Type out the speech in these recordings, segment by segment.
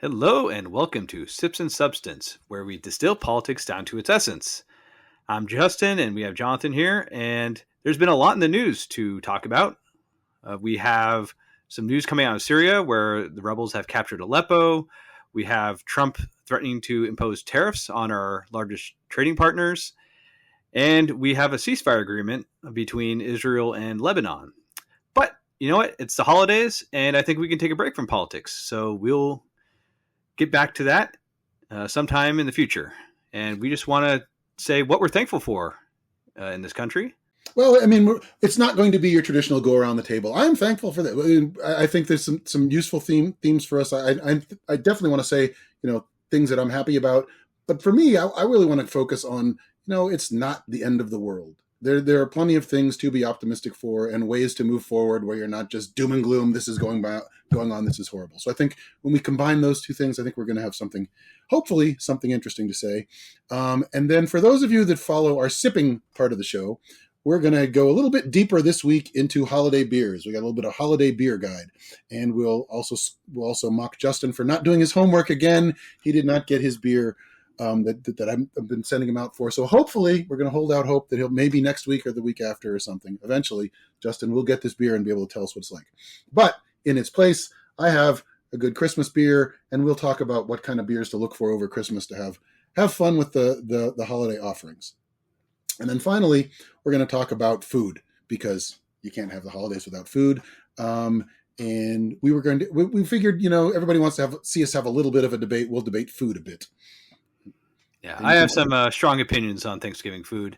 Hello and welcome to Sips and Substance, where we distill politics down to its essence. I'm Justin, and we have Jonathan here, and there's been a lot in the news to talk about. We have some news coming out of Syria, where the rebels have captured Aleppo. We have Trump threatening to impose tariffs on our largest trading partners, and we have a ceasefire agreement between Israel and Lebanon. But you know what? It's the holidays, and I think we can take a break from politics. So we'll get back to that sometime in the future. And we just want to say what we're thankful for in this country. Well, I mean, it's not going to be your traditional go around the table. I'm thankful for that. I think there's some useful themes for us. I definitely want to say, things that I'm happy about. But for me, I really want to focus on, it's not the end of the world. There are plenty of things to be optimistic for and ways to move forward where you're not just doom and gloom. This is going on. This is horrible. So I think when we combine those two things, I think we're going to have hopefully something interesting to say. And then for those of you that follow our sipping part of the show, we're going to go a little bit deeper this week into holiday beers. We got a little bit of holiday beer guide, and we'll also mock Justin for not doing his homework again. He did not get his beer that I've been sending him out for. So hopefully we're going to hold out hope that he'll maybe next week or the week after or something. Eventually, Justin will get this beer and be able to tell us what it's like. But in its place, I have a good Christmas beer, and we'll talk about what kind of beers to look for over Christmas to have fun with the holiday offerings. And then finally, we're going to talk about food, because you can't have the holidays without food. And we figured, everybody wants to see us have a little bit of a debate. We'll debate food a bit. Yeah, I have some strong opinions on Thanksgiving food,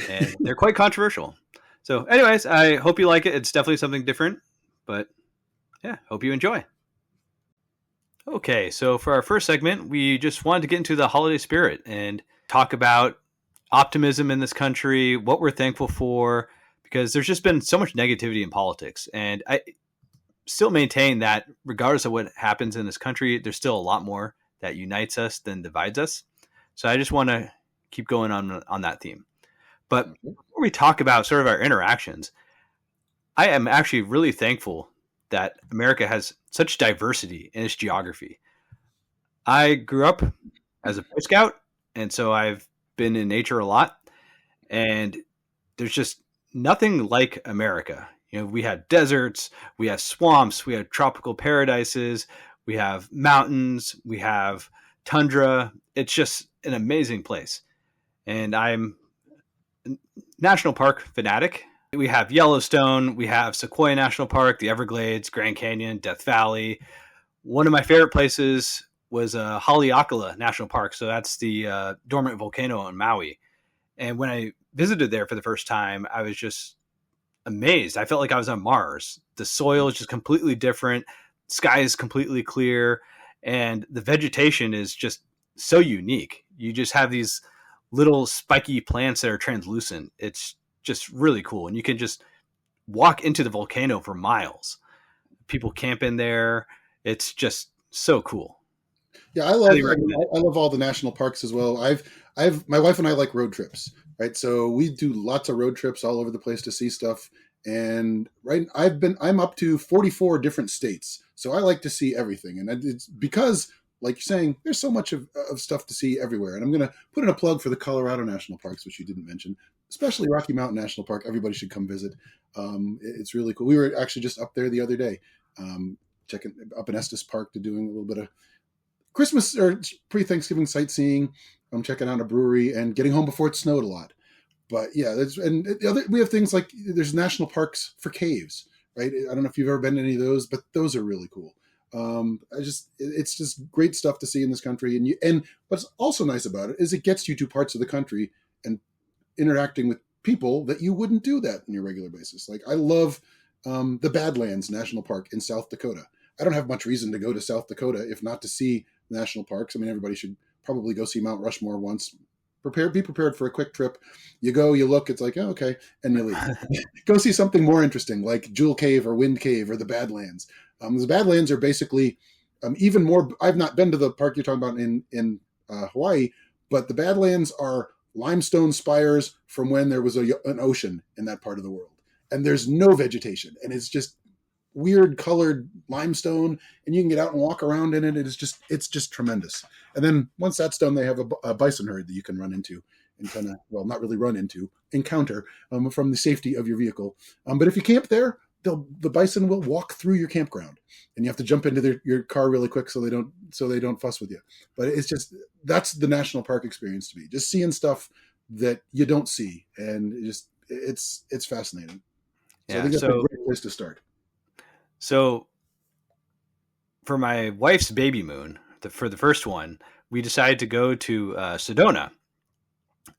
and they're quite controversial. So anyways, I hope you like it. It's definitely something different, but yeah, hope you enjoy. Okay, so for our first segment, we just wanted to get into the holiday spirit and talk about optimism in this country, what we're thankful for, because there's just been so much negativity in politics. And I still maintain that regardless of what happens in this country, there's still a lot more that unites us than divides us. So I just want to keep going on that theme. But before we talk about sort of our interactions, I am actually really thankful that America has such diversity in its geography. I grew up as a Boy Scout, and so I've been in nature a lot, and there's just nothing like America. We have deserts, we have swamps, we have tropical paradises, we have mountains, we have tundra. It's just an amazing place. And I'm a national park fanatic. We have Yellowstone, we have Sequoia National Park, the Everglades, Grand Canyon, Death Valley. One of my favorite places was Haleakala National Park. So that's the dormant volcano on Maui. And when I visited there for the first time, I was just amazed. I felt like I was on Mars. The soil is just completely different. Sky is completely clear. And the vegetation is just so unique. You just have these little spiky plants that are translucent. It's just really cool. And you can just walk into the volcano for miles. People camp in there. It's just so cool. Yeah, I love all the national parks as well. My wife and I like road trips, right? So we do lots of road trips all over the place to see stuff. And I'm up to 44 different states. So I like to see everything. And it's because, like you're saying, there's so much of stuff to see everywhere. And I'm going to put in a plug for the Colorado National Parks, which you didn't mention, especially Rocky Mountain National Park. Everybody should come visit. It's really cool. We were actually just up there the other day, checking up in Estes Park to doing a little bit of Christmas or pre-Thanksgiving sightseeing. I'm checking out a brewery and getting home before it snowed a lot. But yeah, we have things like there's national parks for caves, right? I don't know if you've ever been to any of those, but those are really cool. It's just great stuff to see in this country. And what's also nice about it is it gets you to parts of the country and interacting with people that you wouldn't do that on your regular basis. Like I love the Badlands National Park in South Dakota. I don't have much reason to go to South Dakota if not to see national parks. I mean, everybody should probably go see Mount Rushmore once. Be prepared for a quick trip. You go, you look, it's like, oh, okay, and you leave. Go see something more interesting like Jewel Cave or Wind Cave or the Badlands. The Badlands are basically even more. I've not been to the park you're talking about in Hawaii, but the Badlands are limestone spires from when there was an ocean in that part of the world, and there's no vegetation, and it's just weird colored limestone, and you can get out and walk around in it. It's just tremendous. And then once that's done, they have a bison herd that you can run into and kind of, well, not really run into, encounter from the safety of your vehicle. But if you camp there, the bison will walk through your campground, and you have to jump into your car really quick so they don't fuss with you. But it's just, that's the national park experience to me, just seeing stuff that you don't see, and it's fascinating. So I think that's a great place to start. So for my wife's baby moon, for the first one, we decided to go to Sedona,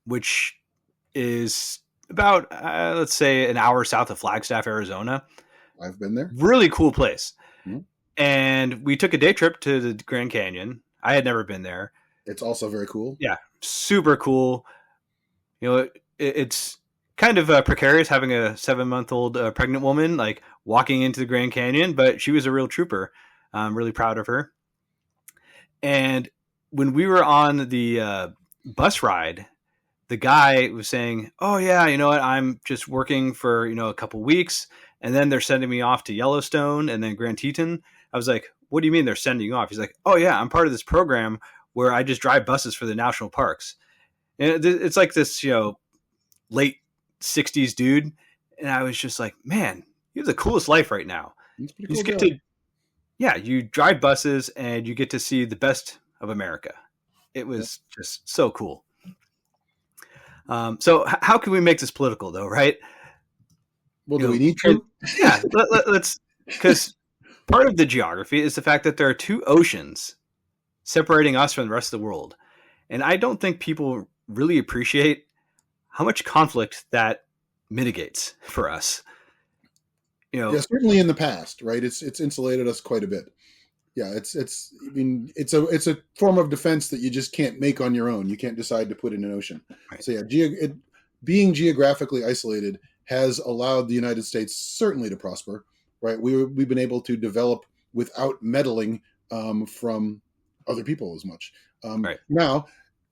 which is about, let's say, an hour south of Flagstaff, Arizona. I've been there. Really cool place. Mm-hmm. And we took a day trip to the Grand Canyon. I had never been there. It's also very cool. Yeah, super cool. You know, it's kind of precarious having a 7-month-old pregnant woman like walking into the Grand Canyon, but she was a real trooper. I'm really proud of her. And when we were on the bus ride, the guy was saying, "Oh yeah, you know what? I'm just working for, a couple weeks, and then they're sending me off to Yellowstone and then Grand Teton." I was like, "What do you mean they're sending you off?" He's like, "Oh yeah, I'm part of this program where I just drive buses for the national parks." And it's like this, late 60s dude, and I was just like, "Man, you have the coolest life right now." You just get to, you drive buses and you get to see the best of America. It was just so cool. So how can we make this political, though, right? Well, do we need to? Yeah, let's, because part of the geography is the fact that there are two oceans separating us from the rest of the world. And I don't think people really appreciate how much conflict that mitigates for us. Yeah, certainly in the past, right? It's insulated us quite a bit. Yeah, it's a form of defense that you just can't make on your own. You can't decide to put in an ocean. Right. So yeah, being geographically isolated has allowed the United States certainly to prosper, right? We've been able to develop without meddling from other people as much. Right. Now,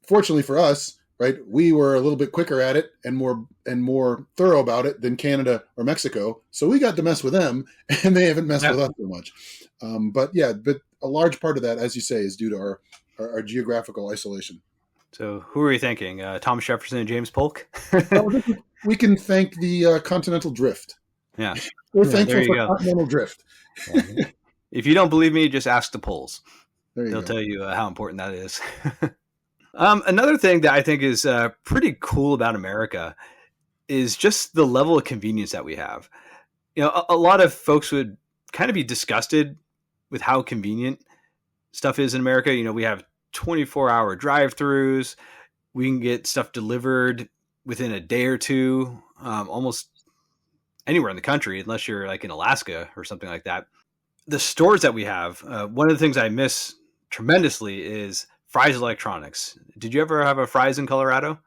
fortunately for us, right, we were a little bit quicker at it and more thorough about it than Canada or Mexico. So we got to mess with them, and they haven't messed with us so much. But a large part of that, as you say, is due to our geographical isolation. So who are you thanking? Thomas Jefferson and James Polk? We can thank the continental drift. Yeah. We're thankful for continental drift. Yeah. If you don't believe me, just ask the Poles. They'll tell you how important that is. Another thing that I think is pretty cool about America is just the level of convenience that we have. A lot of folks would kind of be disgusted with how convenient stuff is in America. We have 24-hour drive-throughs. We can get stuff delivered within a day or two, almost anywhere in the country, unless you're like in Alaska or something like that. The stores that we have, one of the things I miss tremendously is Fry's Electronics. Did you ever have a Fry's in Colorado?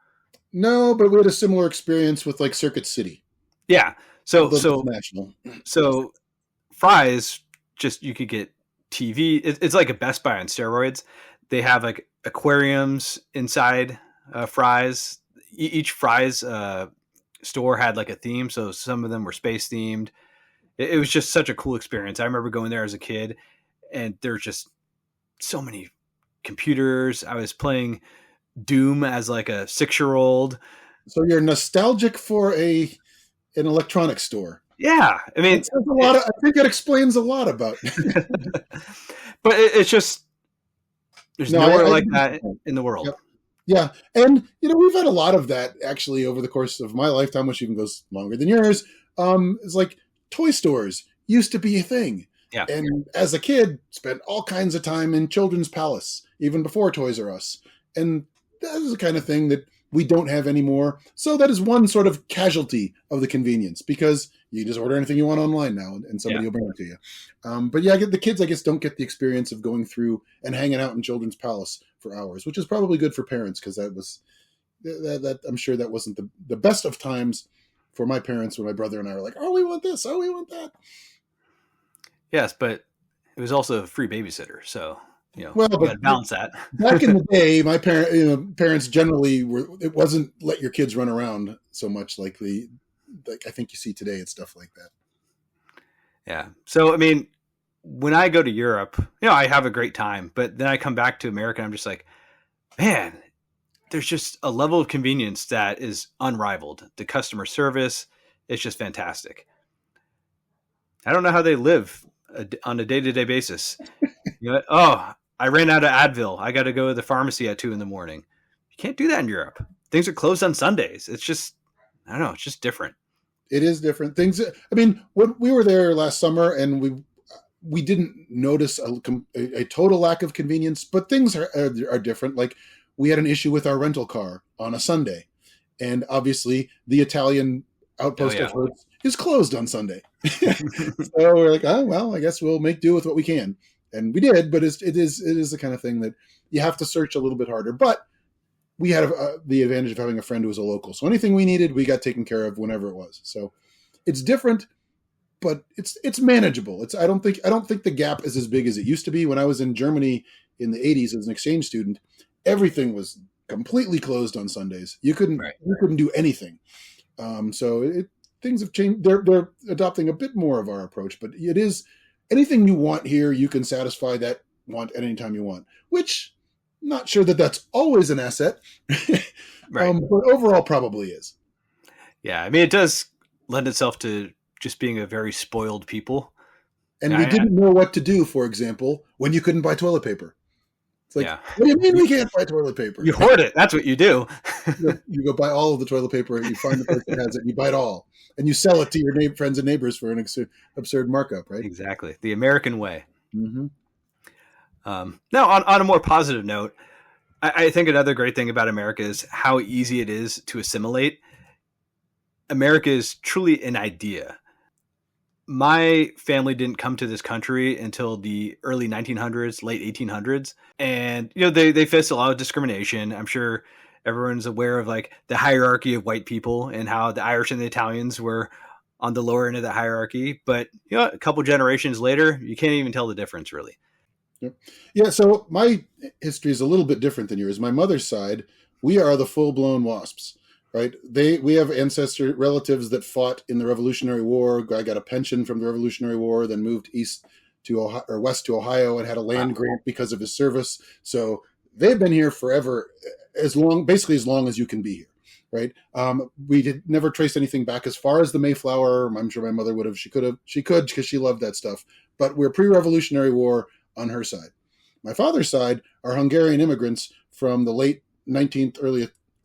No, but we had a similar experience with like Circuit City. Yeah. So national. So Fry's, just, you could get TV. It's like a Best Buy on steroids. They have like aquariums inside Fry's. Each Fry's store had like a theme. So some of them were space themed. It was just such a cool experience. I remember going there as a kid, and there's just so many computers. I was playing Doom as like a 6-year-old. So you're nostalgic for an electronics store. Yeah, I mean, I think that explains a lot about. But it's just there's nowhere like that in the world. Yep. Yeah, and we've had a lot of that actually over the course of my lifetime, which even goes longer than yours. It's like toy stores used to be a thing. Yeah. And as a kid, spent all kinds of time in Children's Palace, even before Toys R Us. And that is the kind of thing that we don't have anymore. So that is one sort of casualty of the convenience, because you just order anything you want online now and somebody will bring it to you. But yeah, the kids, I guess, don't get the experience of going through and hanging out in Children's Palace for hours, which is probably good for parents, because that I'm sure that wasn't the best of times for my parents when my brother and I were like, oh, we want this, oh, we want that. Yes, but it was also a free babysitter, so you got to balance that. Back in the day, my parents generally it wasn't let your kids run around so much like I think you see today and stuff like that. Yeah. So, I mean, when I go to Europe, I have a great time, but then I come back to America and I'm just like, man, there's just a level of convenience that is unrivaled. The customer service is just fantastic. I don't know how they live on a day-to-day basis. Oh, I ran out of Advil. I got to go to the pharmacy at 2 a.m. You can't do that in Europe. Things are closed on Sundays. It's just, I don't know. It's just different. It is different things. I mean, when we were there last summer, and we didn't notice a total lack of convenience, but things are different. Like, we had an issue with our rental car on a Sunday, and obviously the Italian outpost of Hertz is closed on Sunday. So we're like, oh well, I guess we'll make do with what we can, and we did. But it is the kind of thing that you have to search a little bit harder. But we had the advantage of having a friend who was a local, so anything we needed, we got taken care of whenever it was. So it's different, but it's manageable. I don't think the gap is as big as it used to be. When I was in Germany in the 80s as an exchange student, everything was completely closed on Sundays. You couldn't do anything. Things have changed. They're adopting a bit more of our approach, but it is anything you want here, you can satisfy that want at any time you want, which I'm not sure that that's always an asset, but overall probably is. Yeah. I mean, it does lend itself to just being a very spoiled people. And we didn't know what to do, for example, when you couldn't buy toilet paper. It's like, what do you mean we can't buy toilet paper? You hoard it. That's what you do. You go buy all of the toilet paper, and you find the person that has it, and you buy it all. And you sell it to your friends and neighbors for an absurd markup, right? Exactly. The American way. Mm-hmm. Now, on a more positive note, I think another great thing about America is how easy it is to assimilate. America is truly an idea. My family didn't come to this country until the early 1900s, late 1800s. And, they faced a lot of discrimination. I'm sure everyone's aware of like the hierarchy of white people and how the Irish and the Italians were on the lower end of the hierarchy. But, a couple generations later, you can't even tell the difference really. Yeah. So my history is a little bit different than yours. My mother's side, we are the full-blown WASPs. Right. We have relatives that fought in the Revolutionary War. I got a pension from the Revolutionary War, then moved west to Ohio and had a land grant because of his service. So they've been here forever, basically as long as you can be here. Right. We did never trace anything back as far as the Mayflower. I'm sure my mother would have. She could because she loved that stuff. But we're pre-Revolutionary War on her side. My father's side are Hungarian immigrants from the late 19th,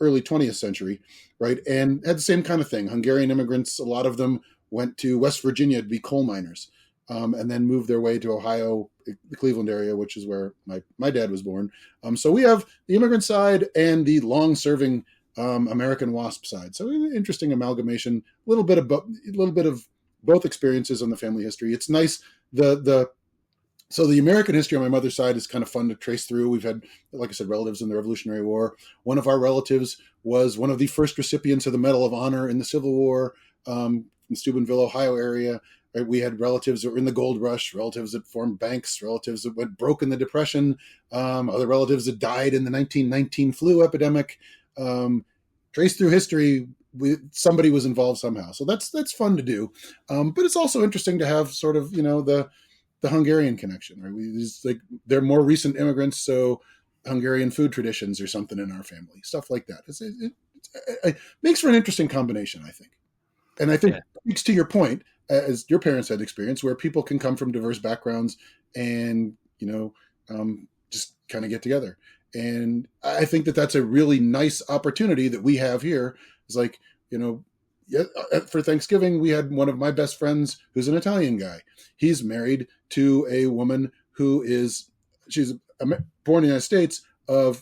early 20th century, right? And had the same kind of thing. Hungarian immigrants, a lot of them went to West Virginia to be coal miners, and then moved their way to Ohio, the Cleveland area, which is where my dad was born. So we have the immigrant side and the long-serving American WASP side. So interesting amalgamation, a little bit of both experiences on the family history. It's nice. So the American history on my mother's side is kind of fun to trace through. We've had, like I said, relatives in the Revolutionary War. One of our relatives was one of the first recipients of the Medal of Honor in the Civil War, in Steubenville, Ohio area. Right? We had relatives that were in the gold rush, relatives that formed banks, relatives that went broke in the Depression, other relatives that died in the 1919 flu epidemic. Trace through history, somebody was involved somehow. So that's fun to do. But it's also interesting to have sort of, the Hungarian connection, right? They're more recent immigrants, so Hungarian food traditions or something in our family, stuff like that. It makes for an interesting combination, I think. And I think it speaks to your point, as your parents had experience, where people can come from diverse backgrounds and, just kind of get together. And I think that that's a really nice opportunity that we have here. It's like, for Thanksgiving, we had one of my best friends who's an Italian guy. He's married to a woman she's born in the United States. Her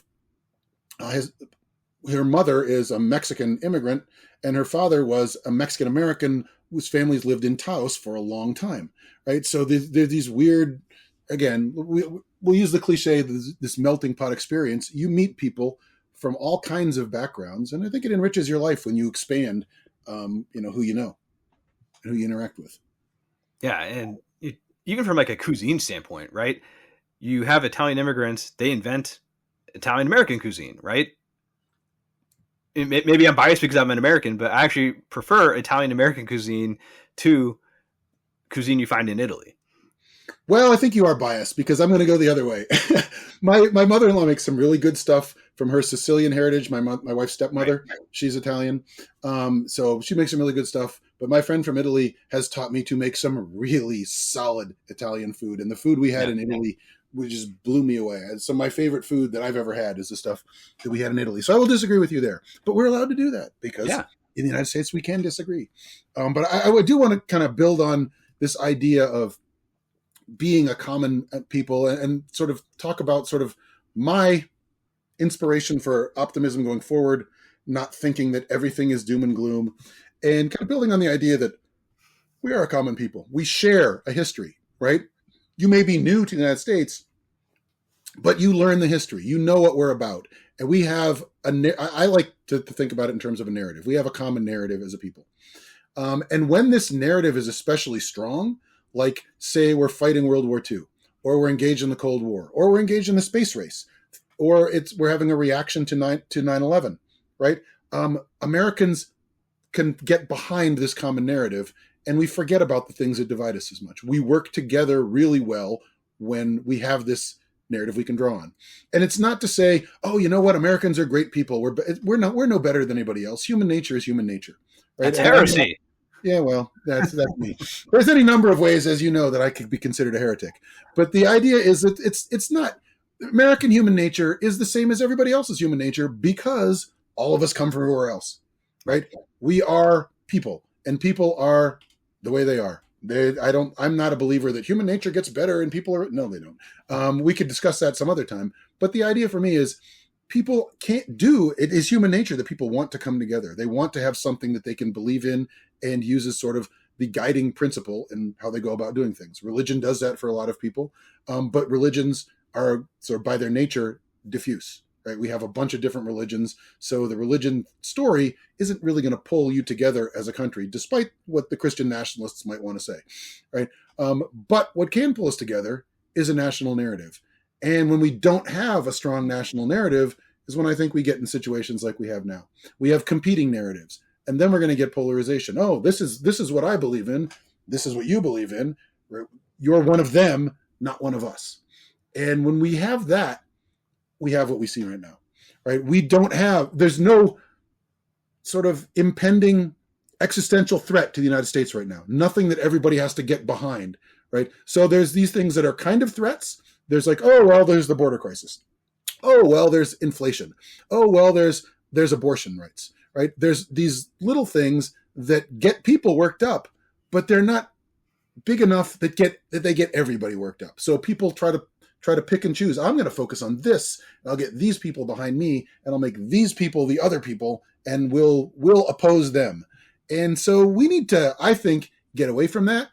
mother is a Mexican immigrant, and her father was a Mexican American whose families lived in Taos for a long time. Right. So there's these weird, again, we'll use the cliche, this melting pot experience. You meet people from all kinds of backgrounds, and I think it enriches your life when you expand who you know and who you interact with. Yeah. And even from like a cuisine standpoint, right? You have Italian immigrants, they invent Italian American cuisine, right? Maybe I'm biased because I'm an American, but I actually prefer Italian American cuisine to cuisine you find in Italy. Well, I think you are biased because I'm going to go the other way. My mother-in-law makes some really good stuff from her Sicilian heritage. My wife's stepmother, she's Italian, so she makes some really good stuff. But my friend from Italy has taught me to make some really solid Italian food, and the food we had in Italy, which just blew me away. So my favorite food that I've ever had is the stuff that we had in Italy. So I will disagree with you there, but we're allowed to do that because in the United States we can disagree. But I do want to kind of build on this idea of being a common people and sort of talk about sort of my inspiration for optimism going forward, not thinking that everything is doom and gloom, and kind of building on the idea that we are a common people. We share a history, right? You may be new to the United States, but you learn the history. You know what we're about. And we have I like to think about it in terms of a narrative. We have a common narrative as a people. And when this narrative is especially strong, like say we're fighting World War II, or we're engaged in the Cold War, or we're engaged in the space race, or we're having a reaction to 9/11, right? Americans can get behind this common narrative, and we forget about the things that divide us as much. We work together really well when we have this narrative we can draw on. And it's not to say, oh, you know what, Americans are great people. We're no better than anybody else. Human nature is human nature. Right? That's heresy. Yeah, well, that's me. There's any number of ways, as you know, that I could be considered a heretic. But the idea is that it's not. American human nature is the same as everybody else's human nature because all of us come from everywhere else, right? We are people, and people are the way they are. I'm not a believer that human nature gets better and people are. No, they don't. We could discuss that some other time. But the idea for me is people can't do it. Is human nature that people want to come together. They want to have something that they can believe in and use as sort of the guiding principle in how they go about doing things. Religion does that for a lot of people, but religions are sort of by their nature diffuse, right? We have a bunch of different religions, so the religion story isn't really going to pull you together as a country, despite what the Christian nationalists might want to say, right? But what can pull us together is a national narrative. And when we don't have a strong national narrative is when I think we get in situations like we have now. We have competing narratives. And then we're going to get polarization. Oh, this is what I believe in. This is what you believe in. You're one of them, not one of us. And when we have that, we have what we see right now, right? There's no sort of impending existential threat to the United States right now. Nothing that everybody has to get behind, right? So there's these things that are kind of threats. There's like, oh, well, there's the border crisis. Oh, well, there's inflation. Oh, well, there's abortion rights. Right? There's these little things that get people worked up, but they're not big enough that they get everybody worked up. So people try to pick and choose. I'm going to focus on this, and I'll get these people behind me, and I'll make these people the other people, and we'll oppose them. And so we need to, I think, get away from that.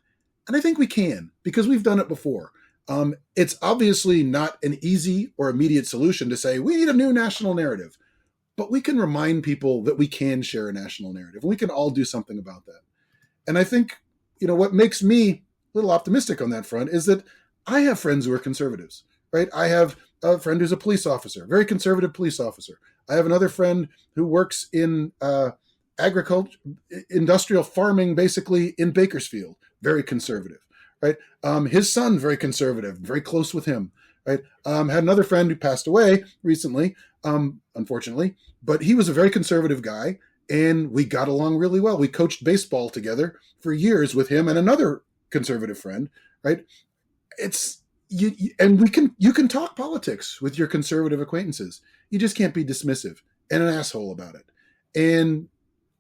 And I think we can, because we've done it before. It's obviously not an easy or immediate solution to say, we need a new national narrative. But we can remind people that we can share a national narrative. We can all do something about that. And I think, what makes me a little optimistic on that front is that I have friends who are conservatives, right? I have a friend who's a police officer, very conservative police officer. I have another friend who works in agriculture, industrial farming, basically in Bakersfield, very conservative, right? His son, very conservative, very close with him. Right. Had another friend who passed away recently, unfortunately, but he was a very conservative guy, and we got along really well. We coached baseball together for years with him and another conservative friend. Right. And you can talk politics with your conservative acquaintances. You just can't be dismissive and an asshole about it. And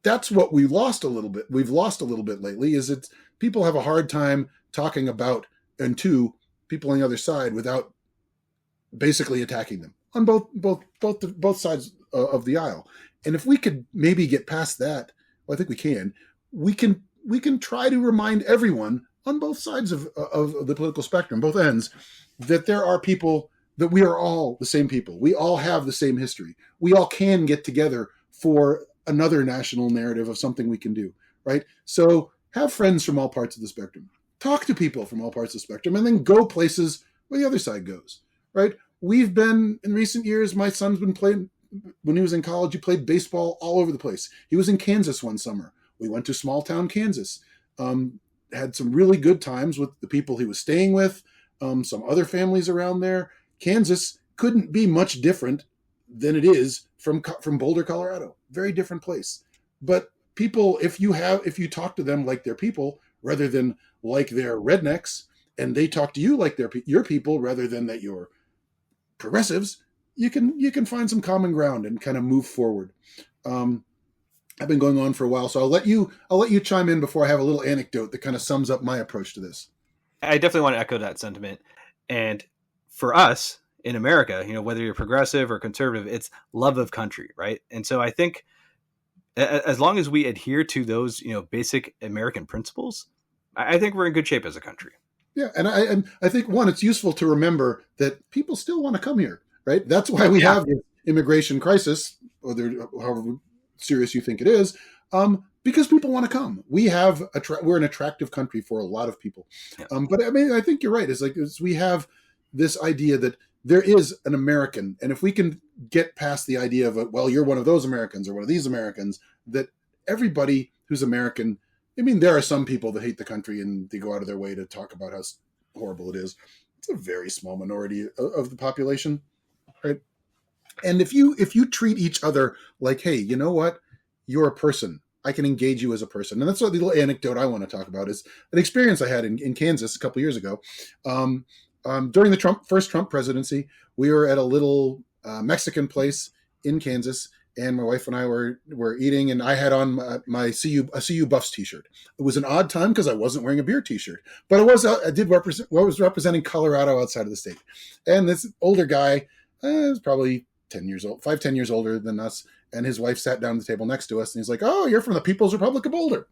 that's what we lost a little bit. We've lost a little bit lately. Is that people have a hard time talking about people on the other side without basically attacking them on both sides of the aisle. And if we could maybe get past that, well, I think we can try to remind everyone on both sides of the political spectrum, both ends, that there are people, that we are all the same people. We all have the same history. We all can get together for another national narrative of something we can do, right? So have friends from all parts of the spectrum. Talk to people from all parts of the spectrum, and then go places where the other side goes, right? We've been, in recent years, my son's been playing, when he was in college, he played baseball all over the place. He was in Kansas one summer. We went to small town Kansas. had some really good times with the people he was staying with, some other families around there. Kansas couldn't be much different than it is from Boulder, Colorado. Very different place. But people, if you talk to them like they're people rather than like they're rednecks, and they talk to you like they're your people rather than that you're progressives, you can find some common ground and kind of move forward. I've been going on for a while, so I'll let you chime in before I have a little anecdote that kind of sums up my approach to this. I definitely want to echo that sentiment. And for us in America, whether you're progressive or conservative, it's love of country, right? And so I think as long as we adhere to those, basic American principles, I think we're in good shape as a country. Yeah, and I think it's useful to remember that people still want to come here, right? That's why we have the immigration crisis, however serious you think it is, because people want to come. We're an attractive country for a lot of people. Yeah. But I mean, I think you're right. We have this idea that there is an American, and if we can get past the idea of, well, you're one of those Americans or one of these Americans, that everybody who's American, I mean, there are some people that hate the country and they go out of their way to talk about how horrible it is. It's a very small minority of the population, right? And if you treat each other like, hey, you know what? You're a person. I can engage you as a person. And that's what the little anecdote I want to talk about is an experience I had in Kansas a couple years ago. During the first Trump presidency, we were at a little Mexican place in Kansas, and my wife and I were eating, and I had on my CU Buffs t-shirt. It was an odd time because I wasn't wearing a beer t-shirt, but I was representing Colorado outside of the state. And this older guy, was probably 10 years old, 5-10 years older than us, and his wife sat down at the table next to us, and he's like, "Oh, you're from the People's Republic of Boulder,"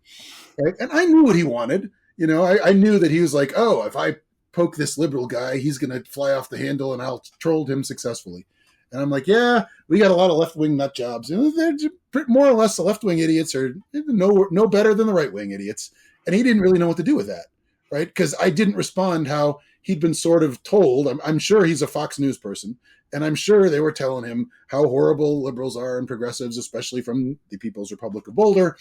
right? And I knew what he wanted. I knew that he was like, "Oh, if I poke this liberal guy, he's going to fly off the handle, and I'll troll him successfully." And I'm like, yeah, we got a lot of left-wing nut jobs. They're more or less the left-wing idiots are no better than the right-wing idiots. And he didn't really know what to do with that, right? Because I didn't respond how he'd been sort of told. I'm sure he's a Fox News person, and I'm sure they were telling him how horrible liberals are and progressives, especially from the People's Republic of Boulder.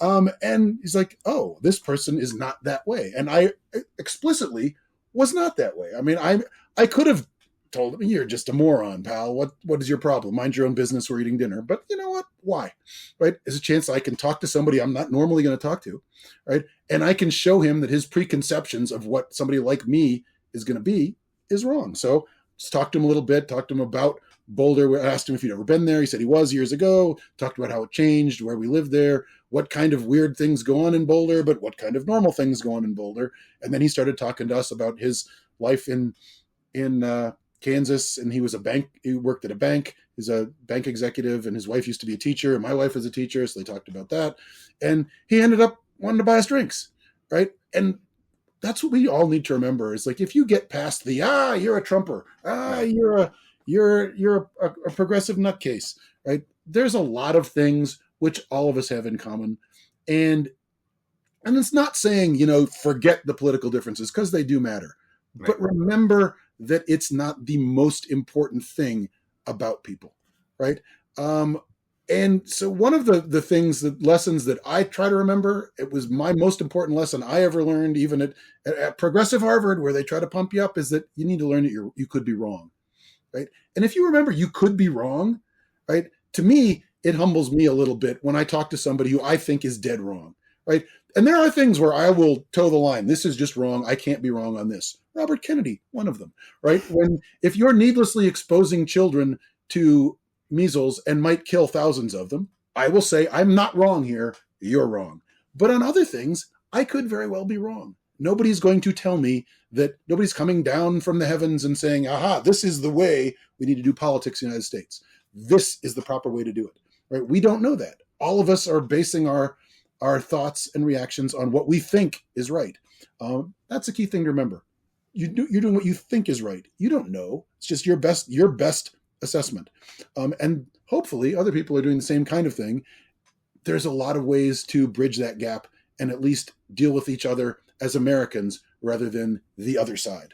And he's like, oh, this person is not that way. And I explicitly was not that way. I mean, I could have told him, "You're just a moron, pal. What is your problem? Mind your own business. We're eating dinner." But you know what? Why? Right? There's a chance I can talk to somebody I'm not normally going to talk to, right? And I can show him that his preconceptions of what somebody like me is going to be is wrong. So just talked to him a little bit, talked to him about Boulder. I asked him if he'd ever been there. He said he was years ago. Talked about how it changed, where we lived there, what kind of weird things go on in Boulder, but what kind of normal things go on in Boulder. And then he started talking to us about his life in Kansas, and he worked at a bank. He's a bank executive, and his wife used to be a teacher, and my wife was a teacher, so they talked about that. And he ended up wanting to buy us drinks, right? And that's what we all need to remember is like, if you get past the, you're a Trumper, you're a progressive nutcase, right? There's a lot of things which all of us have in common. And it's not saying, forget the political differences, because they do matter. Right. But remember that it's not the most important thing about people, right? And so one of the lessons that I try to remember, it was my most important lesson I ever learned, even at Progressive Harvard, where they try to pump you up, is that you need to learn that you could be wrong, right? And if you remember you could be wrong, right? To me, it humbles me a little bit when I talk to somebody who I think is dead wrong, right? And there are things where I will toe the line. This is just wrong. I can't be wrong on this. Robert Kennedy, one of them, right? If you're needlessly exposing children to measles and might kill thousands of them, I will say, I'm not wrong here. You're wrong. But on other things, I could very well be wrong. Nobody's going to tell me that. Nobody's coming down from the heavens and saying, aha, this is the way we need to do politics in the United States. This is the proper way to do it, right? We don't know that. All of us are basing our thoughts and reactions on what we think is right. That's a key thing to remember. You're doing what you think is right. You don't know. It's just your best assessment. And hopefully other people are doing the same kind of thing. There's a lot of ways to bridge that gap and at least deal with each other as Americans rather than the other side.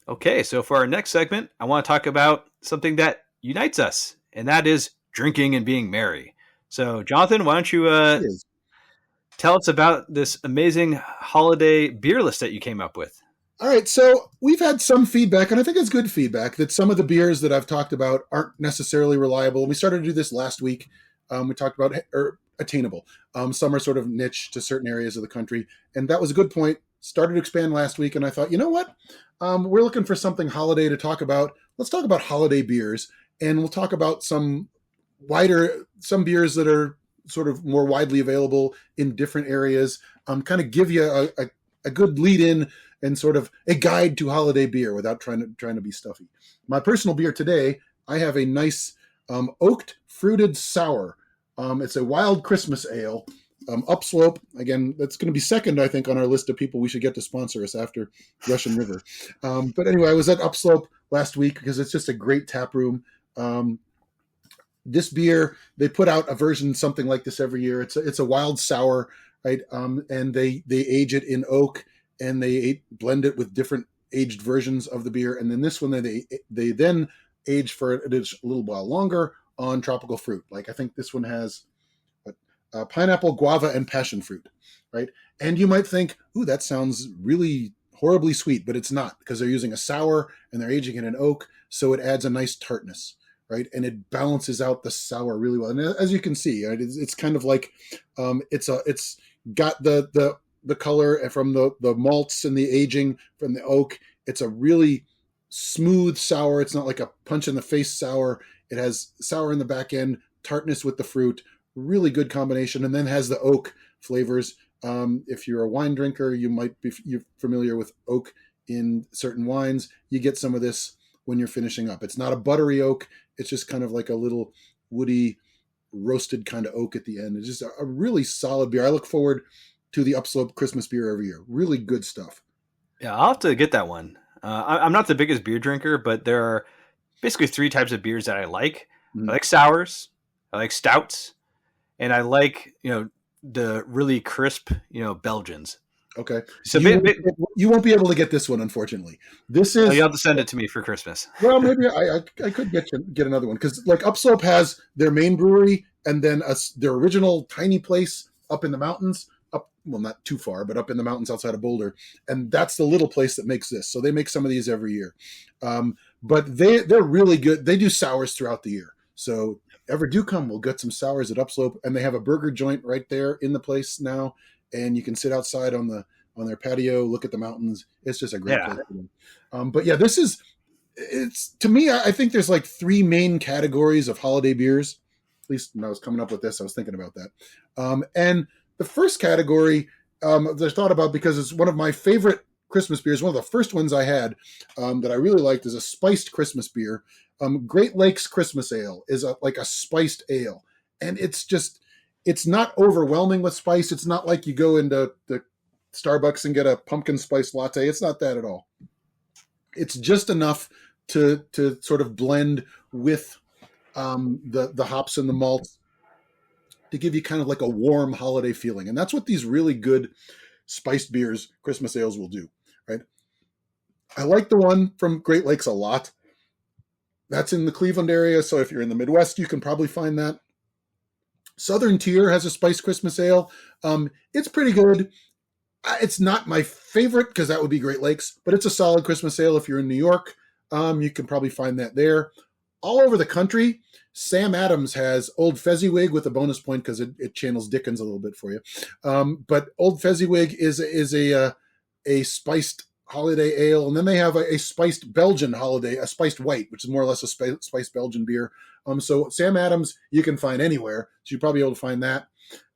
Okay, so for our next segment, I want to talk about something that unites us, and that is drinking and being merry. So, Jonathan, why don't you tell us about this amazing holiday beer list that you came up with. All right, so we've had some feedback, and I think it's good feedback, that some of the beers that I've talked about aren't necessarily reliable. We started to do this last week. We talked about attainable. Some are sort of niche to certain areas of the country, and that was a good point. Started to expand last week, and I thought, you know what? We're looking for something holiday to talk about. Let's talk about holiday beers, and we'll talk about some beers that are sort of more widely available in different areas. Kind of give you a good lead in and sort of a guide to holiday beer without trying to be stuffy. My personal beer today, I have a nice oaked fruited sour. It's a wild Christmas ale. Upslope, again, that's going to be second, I think, on our list of people we should get to sponsor us after Russian River. But anyway, I was at Upslope last week because it's just a great tap room. This beer, they put out a version something like this every year. It's a wild sour, right? And they age it in oak, and they blend it with different aged versions of the beer. And then this one, they then age for it a little while longer on tropical fruit. Like I think this one has pineapple, guava, and passion fruit, right? And you might think, ooh, that sounds really horribly sweet, but it's not, because they're using a sour and they're aging it in oak, so it adds a nice tartness, right? And it balances out the sour really well. And as you can see, right, it's kind of like it's got the color from the malts and the aging from the oak. It's a really smooth sour. It's not like a punch in the face sour. It has sour in the back end, tartness with the fruit, really good combination, and then has the oak flavors. If you're a wine drinker, you're familiar with oak in certain wines. You get some of this when you're finishing up. It's not a buttery oak. It's just kind of like a little woody, roasted kind of oak at the end. It's just a really solid beer. I look forward to the Upslope Christmas beer every year. Really good stuff. Yeah, I'll have to get that one. I'm not the biggest beer drinker, but there are basically three types of beers that I like. I like sours, I like stouts, and I like, the really crisp, Belgians. Okay. So you won't be able to get this one, unfortunately. This is. You'll have to send it to me for Christmas. Well, maybe I could get another one, because like Upslope has their main brewery and then their original tiny place up in the mountains. Well, not too far, but up in the mountains outside of Boulder. And that's the little place that makes this. So they make some of these every year. But they're really good. They do sours throughout the year. So ever do come, we'll get some sours at Upslope. And they have a burger joint right there in the place now. And you can sit outside on their patio, look at the mountains. It's just a great place. But yeah, it's to me, I think there's like three main categories of holiday beers. At least when I was coming up with this, I was thinking about that. And the first category that I thought about, because it's one of my favorite Christmas beers, one of the first ones I had that I really liked, is a spiced Christmas beer. Great Lakes Christmas Ale is like a spiced ale. And it's not overwhelming with spice. It's not like you go into the Starbucks and get a pumpkin spice latte. It's not that at all. It's just enough to sort of blend with the hops and the malts to give you kind of like a warm holiday feeling. And that's what these really good spiced beers, Christmas ales, will do, right? I like the one from Great Lakes a lot. That's in the Cleveland area, so if you're in the Midwest, you can probably find that. Southern Tier has a spiced Christmas ale. It's pretty good. It's not my favorite, because that would be Great Lakes, but it's a solid Christmas ale if you're in New York. You can probably find that there. All over the country, Sam Adams has Old Fezziwig with a bonus point because it channels Dickens a little bit for you. But Old Fezziwig is a spiced holiday ale, and then they have a spiced Belgian holiday, a spiced white, which is more or less a spiced Belgian beer. So Sam Adams you can find anywhere, so you'll probably be able to find that.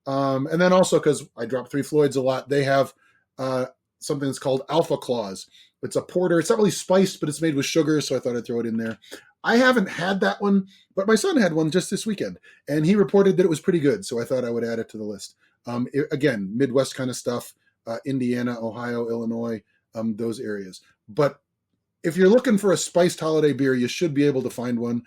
And then also, because I drop Three Floyds a lot, they have something that's called Alpha Claus. It's a porter. It's not really spiced, but it's made with sugar, so I thought I'd throw it in there. I haven't had that one, but my son had one just this weekend, and he reported that it was pretty good, so I thought I would add it to the list. Again, Midwest kind of stuff, Indiana, Ohio, Illinois, those areas. But if you're looking for a spiced holiday beer, you should be able to find one.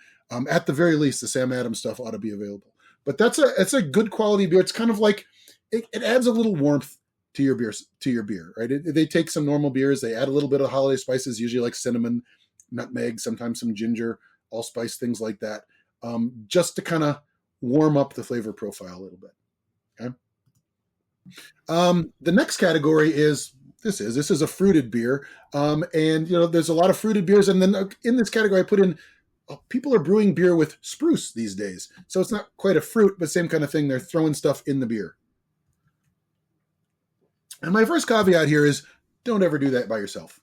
At the very least, the Sam Adams stuff ought to be available. But it's a good quality beer. It's kind of like it adds a little warmth to your beer, right? They take some normal beers, they add a little bit of holiday spices, usually like cinnamon, nutmeg, sometimes some ginger, allspice, things like that, just to kind of warm up the flavor profile a little bit. Okay. The next category is this is a fruited beer, and there's a lot of fruited beers, and then in this category I put in people are brewing beer with spruce these days, so it's not quite a fruit, but same kind of thing. They're throwing stuff in the beer. And my first caveat here is don't ever do that by yourself,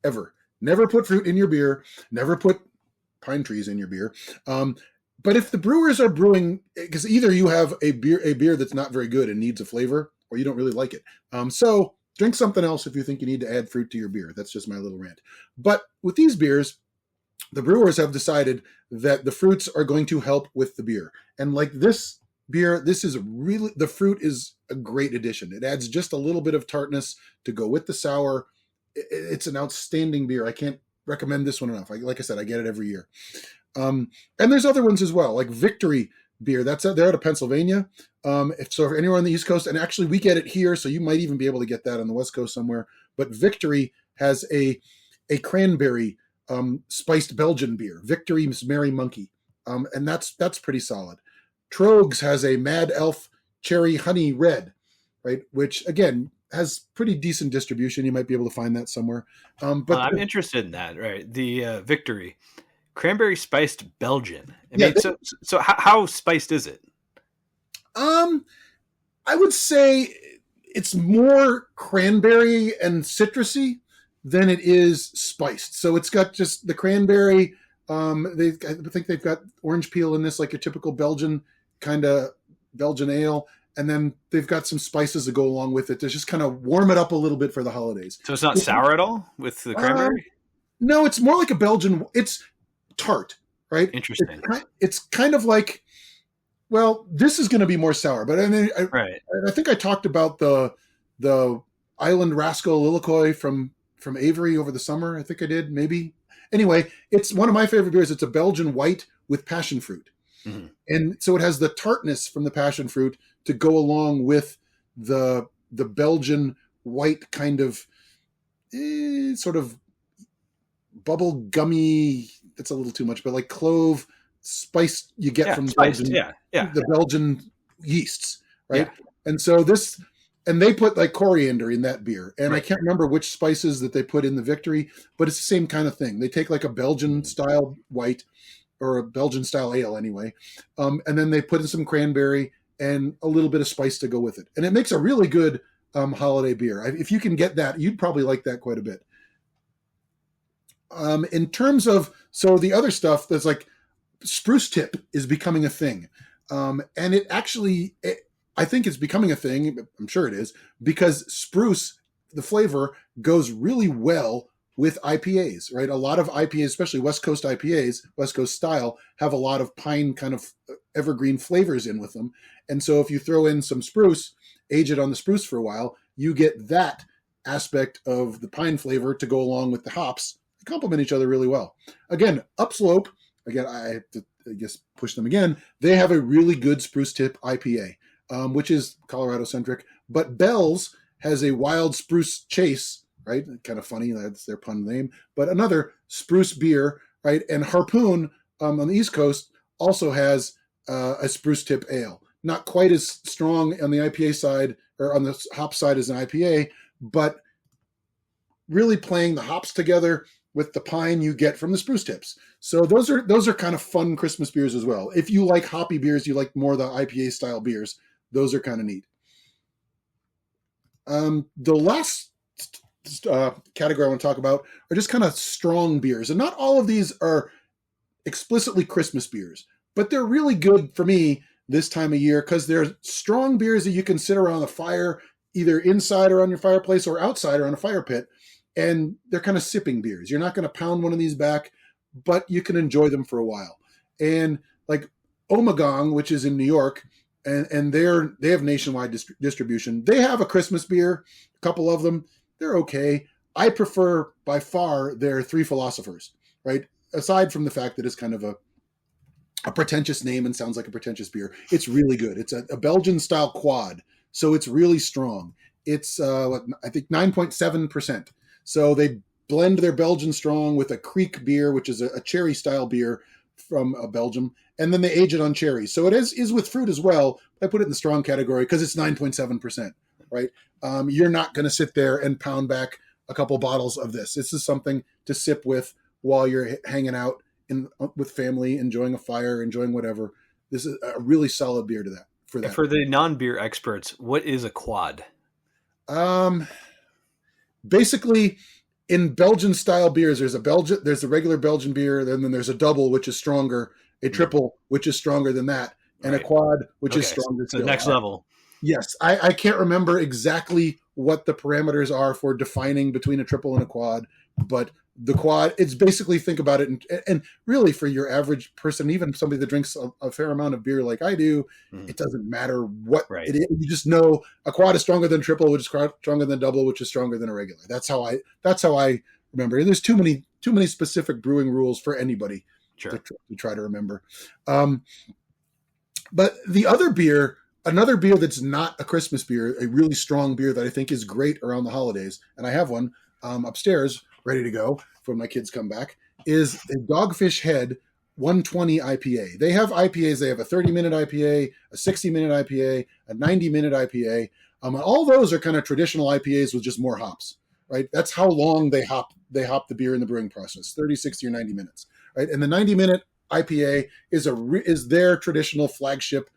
ever. Never put fruit in your beer. Never put pine trees in your beer. But if the brewers are brewing, because either you have a beer that's not very good and needs a flavor, or you don't really like it. So drink something else if you think you need to add fruit to your beer. That's just my little rant. But with these beers, the brewers have decided that the fruits are going to help with the beer. And like this beer, this is really, the fruit is a great addition. It adds just a little bit of tartness to go with the sour. It's an outstanding beer. I can't recommend this one enough. Like I said, I get it every year. And there's other ones as well, like Victory beer. They're out of Pennsylvania. If anyone on the East Coast, and actually we get it here, so you might even be able to get that on the West Coast somewhere. But Victory has a cranberry spiced Belgian beer. Victory's Merry Monkey, and that's pretty solid. Troegs has a Mad Elf Cherry Honey Red, right? Which again has pretty decent distribution. You might be able to find that somewhere. But I'm interested in that. Right, the Victory cranberry spiced Belgian. So how spiced is it? I would say it's more cranberry and citrusy than it is spiced. So it's got just the cranberry. I think they've got orange peel in this, like your typical Belgian kind of Belgian ale. And then they've got some spices that go along with it to just kind of warm it up a little bit for the holidays. So it's not sour at all with the cranberry? No, it's more like a Belgian. It's tart, right? Interesting. It's kind of like, well, this is going to be more sour, but I mean, right. I think I talked about the Island Rascal Lilikoi from Avery over the summer. I think I did, maybe. Anyway, it's one of my favorite beers. It's a Belgian white with passion fruit. Mm-hmm. And so it has the tartness from the passion fruit to go along with the Belgian white kind of sort of bubble gummy. That's a little too much, but like clove spice you get from spiced, Belgian, yeah. the Belgian yeasts, right? Yeah. And so and they put like coriander in that beer, and right. I can't remember which spices that they put in the Victory, but it's the same kind of thing. They take like a Belgian style white or a Belgian style ale anyway, and then they put in some cranberry and a little bit of spice to go with it, and it makes a really good holiday beer. If you can get that, you'd probably like that quite a bit. In terms of the other stuff, that's like spruce tip is becoming a thing, and it actually. I think it's becoming a thing. I'm sure it is, because spruce, the flavor, goes really well with IPAs, right? A lot of IPAs, especially West Coast IPAs, West Coast style, have a lot of pine kind of evergreen flavors in with them. And so if you throw in some spruce, age it on the spruce for a while, you get that aspect of the pine flavor to go along with the hops. They complement each other really well. Again, Upslope, I have to, I guess, push them again. They have a really good spruce tip IPA. Which is Colorado-centric. But Bell's has a wild spruce chase, right? Kind of funny, that's their pun name. But another spruce beer, right? And Harpoon on the East Coast also has a spruce tip ale. Not quite as strong on the IPA side or on the hop side as an IPA, but really playing the hops together with the pine you get from the spruce tips. So those are kind of fun Christmas beers as well. If you like hoppy beers, you like more of the IPA style beers, those are kind of neat. The last category I want to talk about are just kind of strong beers. And not all of these are explicitly Christmas beers, but they're really good for me this time of year because they're strong beers that you can sit around the fire, either inside or on your fireplace or outside or on a fire pit. And they're kind of sipping beers. You're not going to pound one of these back, but you can enjoy them for a while. And like Ommegang, which is in New York, and they have nationwide distribution. They have a Christmas beer, a couple of them. They're okay. I prefer by far their Three Philosophers, right? Aside from the fact that it's kind of a pretentious name and sounds like a pretentious beer, it's really good. It's a Belgian style quad, so it's really strong. It's I think 9.7%. So they blend their Belgian strong with a Kriek beer, which is a cherry style beer from Belgium, and then they age it on cherries. So it is with fruit as well. I put it in the strong category because it's 9.7%. right? You're not going to sit there and pound back a couple bottles of this. This is something to sip with while you're hanging out with family, enjoying a fire, enjoying whatever. This is a really solid beer to that. For the non-beer experts, what is a quad? Basically, in Belgian style beers, there's a regular Belgian beer, and then there's a double, which is stronger, a triple, which is stronger than that, and a quad, which is stronger. So next level. Yes, I can't remember exactly what the parameters are for defining between a triple and a quad, but the quad, it's basically, think about it, and really for your average person, even somebody that drinks a fair amount of beer like I do, it doesn't matter what it is. You just know a quad is stronger than triple, which is stronger than double, which is stronger than a regular. That's how I remember. And there's too many specific brewing rules for anybody to try to remember. But the other beer, another beer that's not a Christmas beer, a really strong beer that I think is great around the holidays, and I have one upstairs ready to go when my kids come back, is a Dogfish Head 120 IPA. They have IPAs. They have a 30-minute IPA, a 60-minute IPA, a 90-minute IPA. And all those are kind of traditional IPAs with just more hops, right? That's how long they hop the beer in the brewing process, 30, 60, or 90 minutes, right? And the 90-minute IPA is their traditional flagship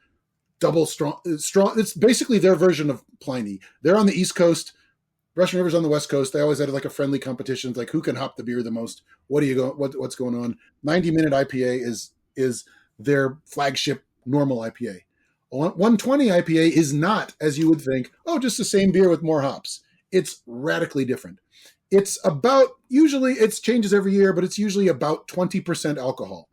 double strong. It's basically their version of Pliny. They're on the East Coast. Russian River's on the West Coast. They always had like a friendly competition, like who can hop the beer the most. What's going on? 90-minute IPA is their flagship normal IPA. 120 IPA is not, as you would think, just the same beer with more hops. It's radically different. It's usually it changes every year, but it's usually about 20% alcohol,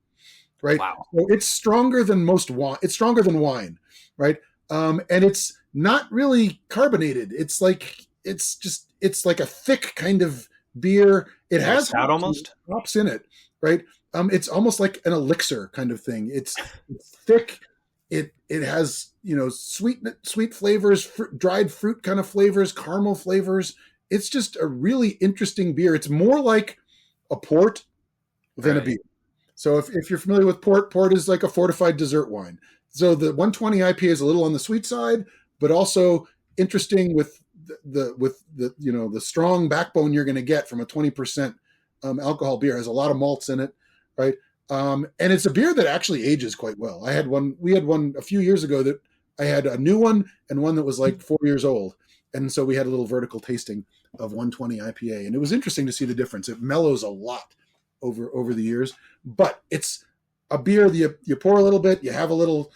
right? Wow. So it's stronger than most wine. It's stronger than wine, right? And it's not really carbonated. It's like a thick kind of beer. It has hops in it, right? It's almost like an elixir kind of thing. It's thick. It has sweet flavors, dried fruit kind of flavors, caramel flavors. It's just a really interesting beer. It's more like a port than a beer. So if you're familiar with port is like a fortified dessert wine. So the 120 IPA is a little on the sweet side, but also interesting with the strong backbone you're going to get from a 20% alcohol beer. It has a lot of malts in it, right? And it's a beer that actually ages quite well. We had one a few years ago that I had a new one and one that was like 4 years old. And so we had a little vertical tasting of 120 IPA, and it was interesting to see the difference. It mellows a lot over the years, but it's a beer that you pour a little bit, you have a little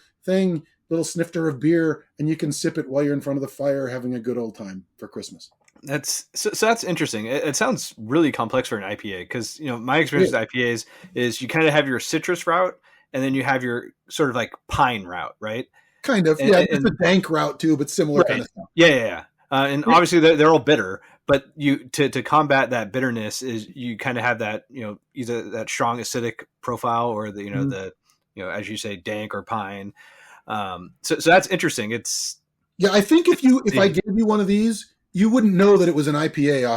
snifter of beer, and you can sip it while you're in front of the fire having a good old time for Christmas. That's interesting. It sounds really complex for an IPA because my experience with IPAs is you kind of have your citrus route and then you have your sort of like pine route, right? Kind of, it's a dank route too, but similar kind of stuff. Yeah. And obviously they're all bitter, but to combat that bitterness is you kind of have that either that strong acidic profile or the the as you say dank or pine. So that's interesting. I think if I gave you one of these, you wouldn't know that it was an IPA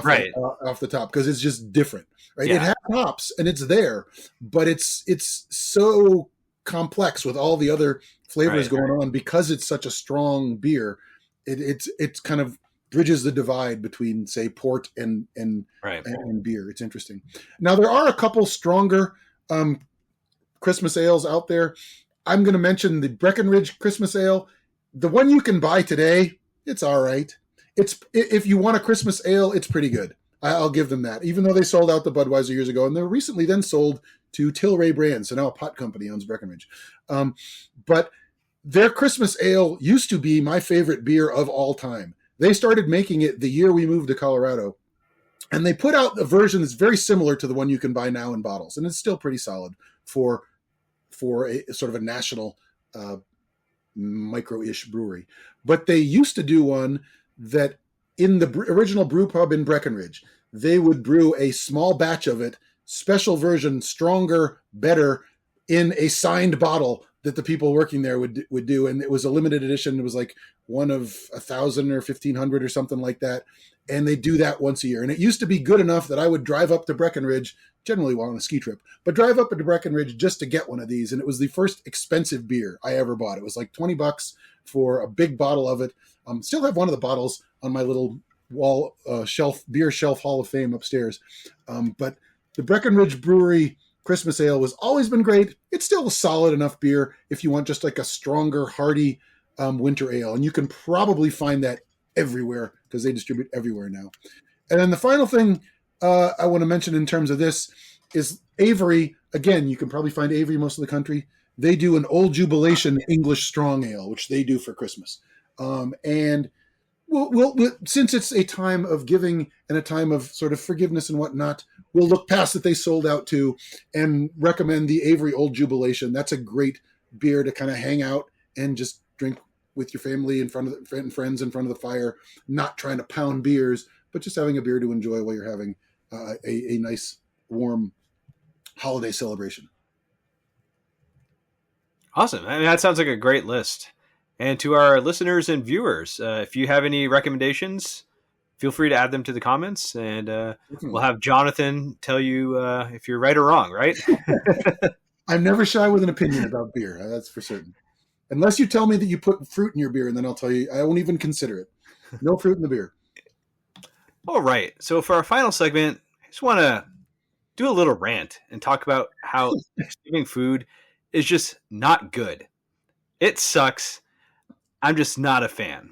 off the top because it's just different, right? Yeah. It has hops and it's there, but it's so complex with all the other flavors going on because it's such a strong beer. It's kind of bridges the divide between, say, port and beer. It's interesting. Now there are a couple stronger Christmas ales out there. I'm going to mention the Breckenridge Christmas Ale. The one you can buy today, it's all right. If you want a Christmas ale, it's pretty good. I'll give them that, even though they sold out the Budweiser years ago, and they were recently then sold to Tilray Brands, so now a pot company owns Breckenridge. But their Christmas ale used to be my favorite beer of all time. They started making it the year we moved to Colorado, and they put out a version that's very similar to the one you can buy now in bottles, and it's still pretty solid for a sort of a national micro-ish brewery. But they used to do one that in the original brew pub in Breckenridge, they would brew a small batch of it, special version, stronger, better, in a signed bottle that the people working there would do. And it was a limited edition. It was like one of 1,000 or 1,500 or something like that. And they do that once a year. And it used to be good enough that I would drive up to Breckenridge, generally while on a ski trip, but drive up to Breckenridge just to get one of these. And it was the first expensive beer I ever bought. It was like $20 for a big bottle of it. Still have one of the bottles on my little wall beer shelf Hall of Fame upstairs. But the Breckenridge Brewery Christmas Ale has always been great. It's still a solid enough beer if you want just like a stronger, hearty winter ale. And you can probably find that everywhere because they distribute everywhere now. And then the final thing I want to mention in terms of this is Avery. Again, you can probably find Avery most of the country. They do an Old Jubilation English Strong Ale, which they do for Christmas. And we'll, since it's a time of giving and a time of sort of forgiveness and whatnot, we'll look past that they sold out to and recommend the Avery Old Jubilation. That's a great beer to kind of hang out and just drink with your family in front of friends in front of the fire, not trying to pound beers, but just having a beer to enjoy while you're having a nice, warm holiday celebration. Awesome. I mean, that sounds like a great list. And to our listeners and viewers, if you have any recommendations, feel free to add them to the comments, and we'll have Jonathan tell you if you're right or wrong, right? I'm never shy with an opinion about beer. That's for certain. Unless you tell me that you put fruit in your beer, and then I'll tell you, I won't even consider it. No fruit in the beer. All right. So for our final segment, I just want to do a little rant and talk about how Thanksgiving food is just not good. It sucks. I'm just not a fan.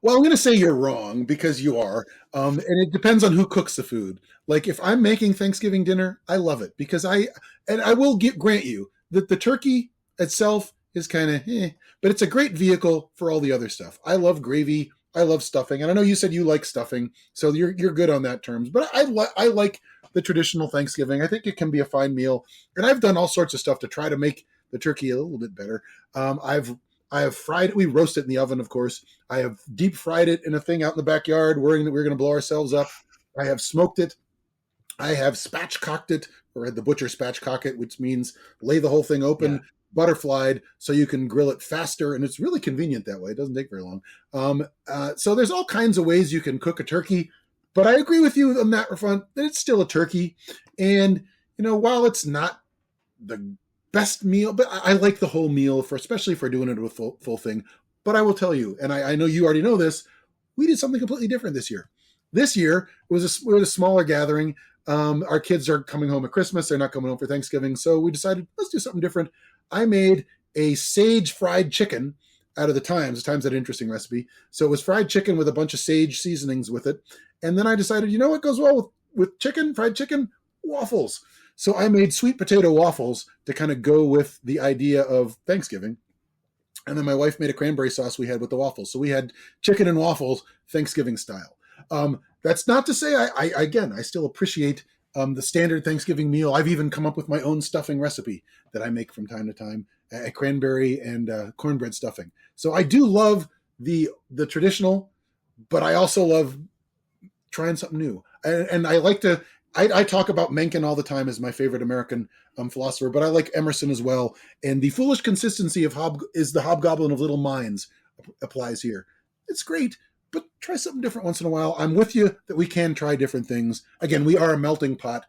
Well, I'm going to say you're wrong because you are. And it depends on who cooks the food. Like if I'm making Thanksgiving dinner, I love it because I will grant you that the turkey itself is kind of but it's a great vehicle for all the other stuff. I love gravy. I love stuffing. And I know you said you like stuffing, so you're good on that terms. But I like the traditional Thanksgiving. I think it can be a fine meal. And I've done all sorts of stuff to try to make the turkey a little bit better. I have fried it. We roast it in the oven, of course. I have deep fried it in a thing out in the backyard, worrying that we're going to blow ourselves up. I have smoked it. I have spatchcocked it, or had the butcher spatchcock it, which means lay the whole thing open, butterflied, so you can grill it faster. And it's really convenient that way. It doesn't take very long. So there's all kinds of ways you can cook a turkey. But I agree with you on that front that it's still a turkey. And, while it's not the best meal, but I like the whole meal especially for doing it with full thing. But I will tell you, and I know you already know this, we did something completely different this year. This year it was a smaller gathering. Our kids are coming home at Christmas. They're not coming home for Thanksgiving. So we decided, let's do something different. I made a sage fried chicken out of the Times. The Times had an interesting recipe. So it was fried chicken with a bunch of sage seasonings with it. And then I decided, what goes well with chicken, fried chicken? Waffles. So I made sweet potato waffles to kind of go with the idea of Thanksgiving. And then my wife made a cranberry sauce we had with the waffles. So we had chicken and waffles Thanksgiving style. That's not to say I still appreciate the standard Thanksgiving meal. I've even come up with my own stuffing recipe that I make from time to time, a cranberry and cornbread stuffing. So I do love the traditional, but I also love trying something new. And I like to, I talk about Mencken all the time as my favorite American philosopher, but I like Emerson as well. And the foolish consistency of the hobgoblin of little minds applies here. It's great, but try something different once in a while. I'm with you that we can try different things. Again, we are a melting pot,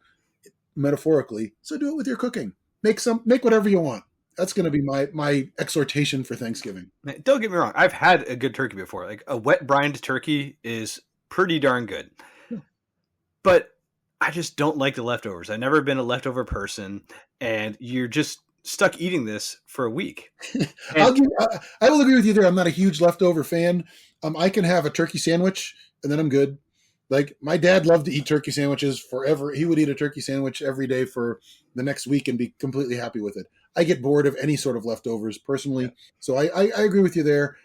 metaphorically. So do it with your cooking. Make whatever you want. That's going to be my exhortation for Thanksgiving. Don't get me wrong. I've had a good turkey before. Like a wet brined turkey is pretty darn good. Yeah. But I just don't like the leftovers. I've never been a leftover person, and you're just stuck eating this for a week. I will agree with you there. I'm not a huge leftover fan. I can have a turkey sandwich and then I'm good. Like my dad loved to eat turkey sandwiches forever. He would eat a turkey sandwich every day for the next week and be completely happy with it. I get bored of any sort of leftovers personally. Yeah. So I agree with you there.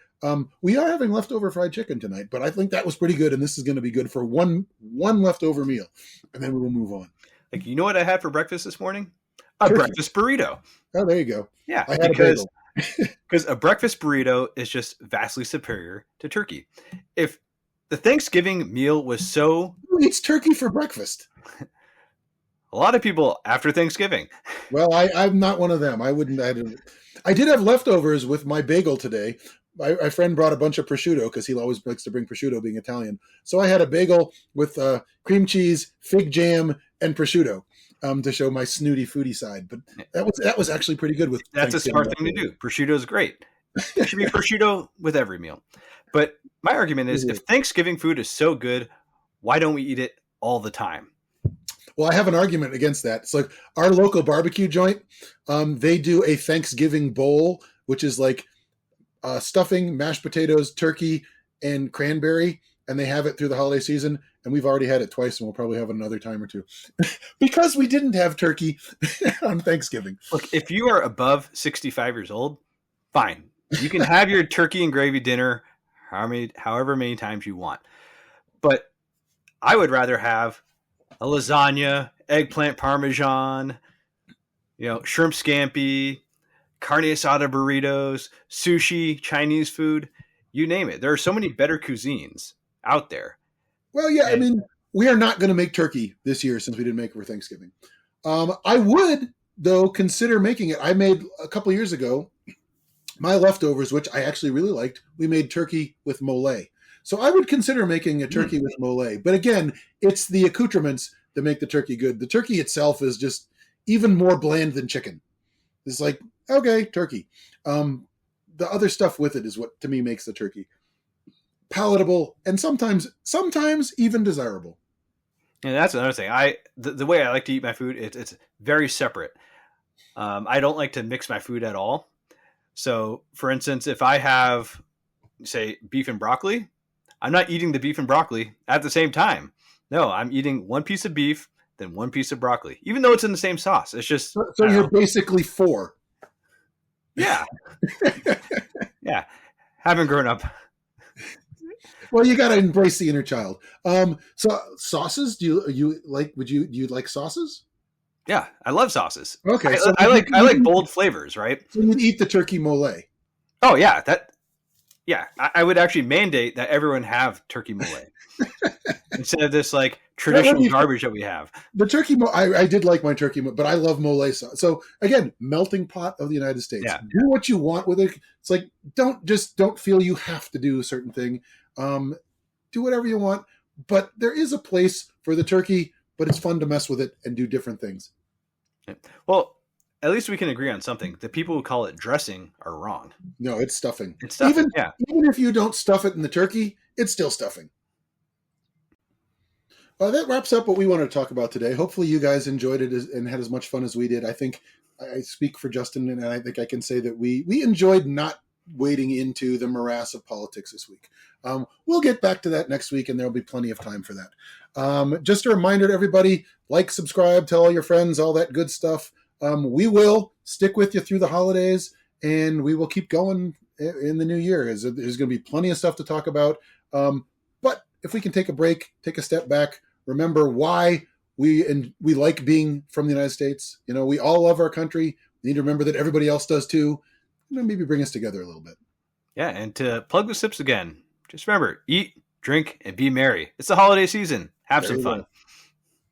We are having leftover fried chicken tonight, but I think that was pretty good. And this is going to be good for one leftover meal. And then we will move on. Like, you know what I had for breakfast this morning? A breakfast burrito. Oh, there you go. Yeah, because a breakfast burrito is just vastly superior to turkey. If the Thanksgiving meal was so... Who eats turkey for breakfast? A lot of people after Thanksgiving. Well, I'm not one of them. I did have leftovers with my bagel today. My friend brought a bunch of prosciutto because he always likes to bring prosciutto, being Italian. So I had a bagel with cream cheese, fig jam, and prosciutto to show my snooty foodie side. But that was actually pretty good. That's a smart thing to do. Prosciutto is great. There should be prosciutto with every meal. But my argument is, if Thanksgiving food is so good, why don't we eat it all the time? Well, I have an argument against that. It's like our local barbecue joint. They do a Thanksgiving bowl, which is like stuffing, mashed potatoes, turkey, and cranberry, and they have it through the holiday season. And we've already had it twice, and we'll probably have it another time or two because we didn't have turkey on Thanksgiving. Look, if you are above 65 years old, fine. You can have your turkey and gravy dinner however many times you want. But I would rather have a lasagna, eggplant parmesan, shrimp scampi, carne asada burritos, sushi, Chinese food, you name it. There are so many better cuisines out there. Well, yeah, I mean, we are not going to make turkey this year since we didn't make it for Thanksgiving. I would, though, consider making it. I made a couple of years ago my leftovers, which I actually really liked. We made turkey with mole. So I would consider making a turkey with mole. But again, it's the accoutrements that make the turkey good. The turkey itself is just even more bland than chicken. It's like, okay, turkey. The other stuff with it is what, to me, makes the turkey palatable and sometimes even desirable. And that's another thing. The way I like to eat my food, it's very separate. I don't like to mix my food at all. So, for instance, if I have, say, beef and broccoli, I'm not eating the beef and broccoli at the same time. No, I'm eating one piece of beef, then one piece of broccoli, even though it's in the same sauce. It's just so you're basically four. Yeah, yeah. Haven't grown up. Well, you got to embrace the inner child. So sauces, do you like sauces? Yeah, I love sauces. Okay, so I like bold flavors, right? So you'd eat the turkey mole. Oh yeah, I would actually mandate that everyone have turkey mole instead of this like traditional garbage that we have. The turkey mole, I did like my turkey mole, but I love mole sauce. So again, melting pot of the United States. Yeah. Do what you want with it. It's like don't feel you have to do a certain thing. Do whatever you want, but there is a place for the turkey, but it's fun to mess with it and do different things. Well, at least we can agree on something. The people who call it dressing are wrong. No, it's stuffing. It's stuffing, even if you don't stuff it in the turkey, it's still stuffing. That wraps up what we wanted to talk about today. Hopefully you guys enjoyed it and had as much fun as we did. I think I speak for Justin, and I think I can say that we enjoyed not wading into the morass of politics this week. We'll get back to that next week, and there'll be plenty of time for that. Just a reminder to everybody, like, subscribe, tell all your friends, all that good stuff. We will stick with you through the holidays, and we will keep going in the new year. There's going to be plenty of stuff to talk about. But if we can take a break, take a step back, remember why we like being from the United States. We all love our country. We need to remember that everybody else does too. Maybe bring us together a little bit. Yeah, and to plug the sips again, just remember, eat, drink, and be merry. It's the holiday season. Have some fun.